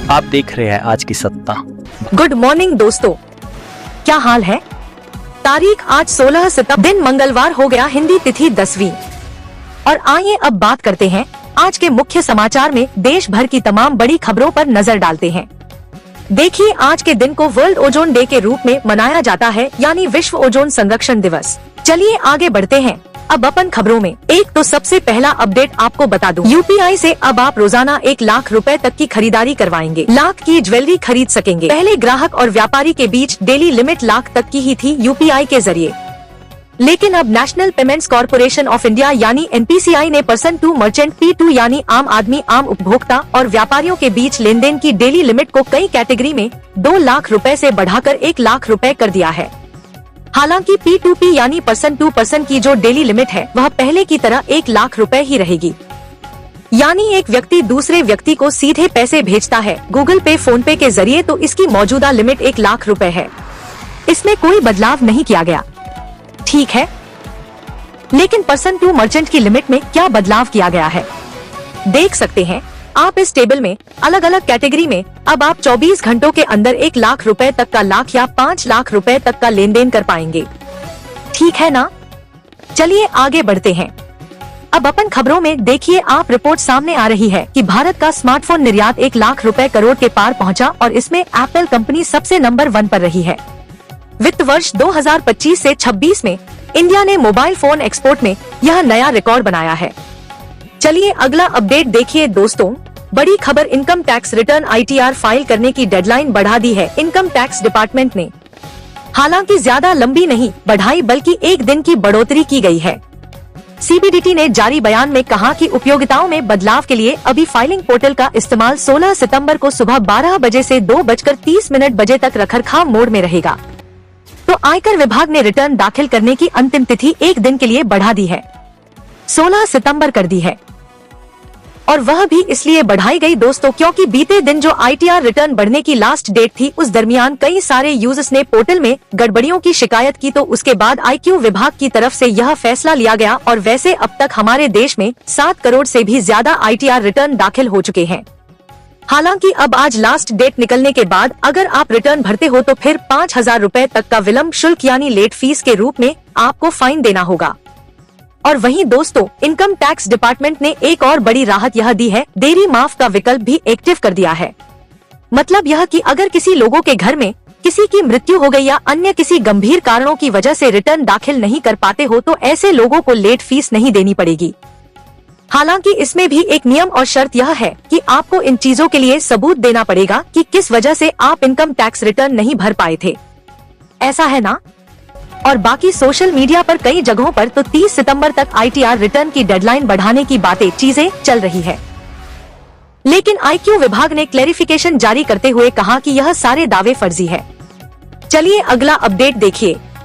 आप देख रहे हैं आज की सत्ता। गुड मॉर्निंग दोस्तों, क्या हाल है। तारीख आज 16 सितंबर, दिन मंगलवार हो गया, हिंदी तिथि 10वीं। और आइए अब बात करते हैं आज के मुख्य समाचार में देश भर की तमाम बड़ी खबरों पर नजर डालते हैं। देखिए, आज के दिन को वर्ल्ड ओजोन डे के रूप में मनाया जाता है, यानी विश्व ओजोन संरक्षण दिवस। चलिए आगे बढ़ते हैं अब अपन खबरों में। एक तो सबसे पहला अपडेट आपको बता दूं, यूपीआई से अब आप रोजाना 1 लाख रुपए तक की खरीदारी करवाएंगे, लाख की ज्वेलरी खरीद सकेंगे। पहले ग्राहक और व्यापारी के बीच डेली लिमिट लाख तक की ही थी यूपीआई के जरिए, लेकिन अब national payments corporation of India यानी एनपीसीआई ने पर्सन टू मर्चेंट P2 यानी आम आदमी, आम उपभोक्ता और व्यापारियों के बीच लेनदेन की डेली लिमिट को कई कैटेगरी में 2 लाख रुपए से बढ़ाकर 1 लाख रुपए कर दिया है। हालांकि P2P यानी पर्सन टू पर्सन की जो डेली लिमिट है वह पहले की तरह 1 लाख रुपए ही रहेगी, यानी एक व्यक्ति दूसरे व्यक्ति को सीधे पैसे भेजता है गूगल पे, फोन पे के जरिए, तो इसकी मौजूदा लिमिट 1 लाख रुपए है। इसमें कोई बदलाव नहीं किया गया, ठीक है। लेकिन पर्सन टू मर्चेंट की लिमिट में क्या बदलाव किया गया है, देख सकते हैं आप इस टेबल में। अलग अलग कैटेगरी में अब आप 24 घंटों के अंदर 1 लाख रुपए तक का, लाख या 5 लाख रुपए तक का लेनदेन कर पाएंगे, ठीक है ना। चलिए आगे बढ़ते हैं अब अपन खबरों में। देखिए, आप रिपोर्ट सामने आ रही है कि भारत का स्मार्टफोन निर्यात 1 लाख रुपए करोड़ के पार पहुंचा और इसमें एप्पल कंपनी सबसे नंबर 1 पर रही है। वित्त वर्ष 2025 से 26 में इंडिया ने मोबाइल फोन एक्सपोर्ट में यह नया रिकॉर्ड बनाया है। चलिए अगला अपडेट देखिए दोस्तों, बड़ी खबर, income tax return ITR file करने की डेडलाइन बढ़ा दी है इनकम टैक्स डिपार्टमेंट ने। हालांकि ज्यादा लंबी नहीं बढ़ाई, बल्कि 1 दिन की बढ़ोतरी की गई है। CBDT ने जारी बयान में कहा कि उपयोगिताओं में बदलाव के लिए अभी फाइलिंग पोर्टल का इस्तेमाल 16 सितंबर को सुबह 12 बजे से 2:30 बजे तक रखरखाव मोड में रहेगा। तो आयकर विभाग ने रिटर्न दाखिल करने की अंतिम तिथि 1 दिन के लिए बढ़ा दी है, 16 सितंबर कर दी है। और वह भी इसलिए बढ़ाई गई दोस्तों क्योंकि बीते दिन जो ITR रिटर्न बढ़ने की लास्ट डेट थी, उस दरमियान कई सारे यूजर्स ने पोर्टल में गड़बड़ियों की शिकायत की, तो उसके बाद IQ विभाग की तरफ से यह फैसला लिया गया। और वैसे अब तक हमारे देश में 7 करोड़ से भी ज्यादा ITR रिटर्न दाखिल हो चुके हैं। हालांकि अब आज लास्ट डेट निकलने के बाद अगर आप रिटर्न भरते हो तो फिर 5,000 रुपए तक का विलंब शुल्क यानी लेट फीस के रूप में आपको फाइन देना होगा। और वहीं दोस्तों, इनकम टैक्स डिपार्टमेंट ने एक और बड़ी राहत यह दी है, देरी माफ का विकल्प भी एक्टिव कर दिया है। मतलब यह कि अगर किसी लोगों के घर में किसी की मृत्यु हो गई या अन्य किसी गंभीर कारणों की वजह से रिटर्न दाखिल नहीं कर पाते हो तो ऐसे लोगों को लेट फीस नहीं देनी पड़ेगी। हालांकि इसमें भी एक नियम और शर्त यह है कि आपको इन चीजों के लिए सबूत देना पड़ेगा कि किस वजह से आप इनकम टैक्स रिटर्न नहीं भर पाए थे, ऐसा है ना। और बाकी सोशल मीडिया पर कई जगहों पर तो 30 सितंबर तक ITR रिटर्न की डेडलाइन बढ़ाने की चीजें चल रही है। लेकिन IQ विभाग ने क्लेरिफिकेशन जारी करते हुए कहा कि यह सारे दावे फर्जी है। चलिए अगला अपडेट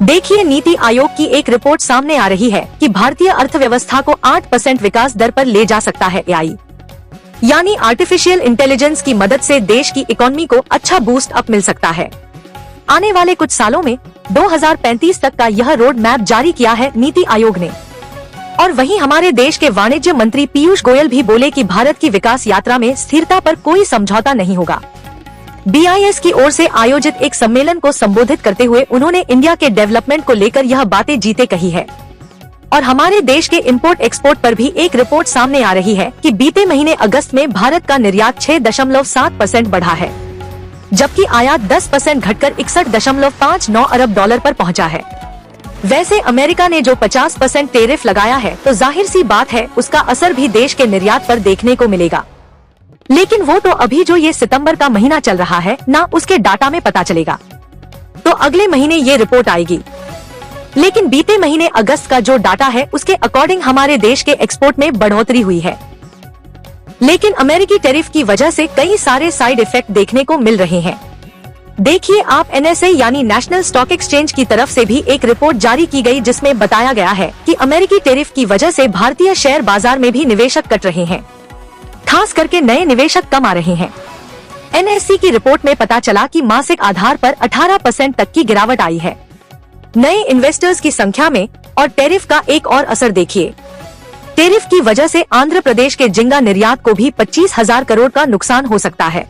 देखिए, नीति आयोग की एक रिपोर्ट सामने आ रही है कि भारतीय अर्थव्यवस्था को 8% विकास दर पर ले जा सकता है AI, यानी आर्टिफिशियल इंटेलिजेंस की मदद से देश की इकोनॉमी को अच्छा बूस्ट अप मिल सकता है। आने वाले कुछ सालों में 2035 तक का यह रोड मैप जारी किया है नीति आयोग ने। और वहीं हमारे देश के वाणिज्य मंत्री पीयूष गोयल भी बोले कि भारत की विकास यात्रा में स्थिरता पर कोई समझौता नहीं होगा। BIS की ओर से आयोजित एक सम्मेलन को संबोधित करते हुए उन्होंने इंडिया के डेवलपमेंट को लेकर यह बातें जीते कही है। और हमारे देश के इंपोर्ट एक्सपोर्ट पर भी एक रिपोर्ट सामने आ रही है कि बीते महीने अगस्त में भारत का निर्यात 6.7% बढ़ा है, जबकि आयात 10% घटकर 61.59 अरब डॉलर पर पहुंचा है। वैसे अमेरिका ने जो 50% टैरिफ लगाया है, तो जाहिर सी बात है उसका असर भी देश के निर्यात पर देखने को मिलेगा। लेकिन वो तो अभी जो ये सितंबर का महीना चल रहा है ना, उसके डाटा में पता चलेगा, तो अगले महीने ये रिपोर्ट आएगी। लेकिन बीते महीने अगस्त का जो डाटा है उसके अकॉर्डिंग हमारे देश के एक्सपोर्ट में बढ़ोतरी हुई है। लेकिन अमेरिकी टैरिफ की वजह से कई सारे साइड इफेक्ट देखने को मिल रहे हैं। देखिए आप, NSA यानी नेशनल स्टॉक एक्सचेंज की तरफ से भी एक रिपोर्ट जारी की गई जिसमें बताया गया है कि अमेरिकी टैरिफ की वजह से भारतीय शेयर बाजार में भी निवेशक कट रहे हैं, खास करके नए निवेशक कम आ रहे हैं। NSE की रिपोर्ट में पता चला कि मासिक आधार पर 18% तक की गिरावट आई है नए इन्वेस्टर्स की संख्या में। और टैरिफ का एक और असर देखिए, टैरिफ की वजह से आंध्र प्रदेश के झींगा निर्यात को भी 25,000 करोड़ का नुकसान हो सकता है।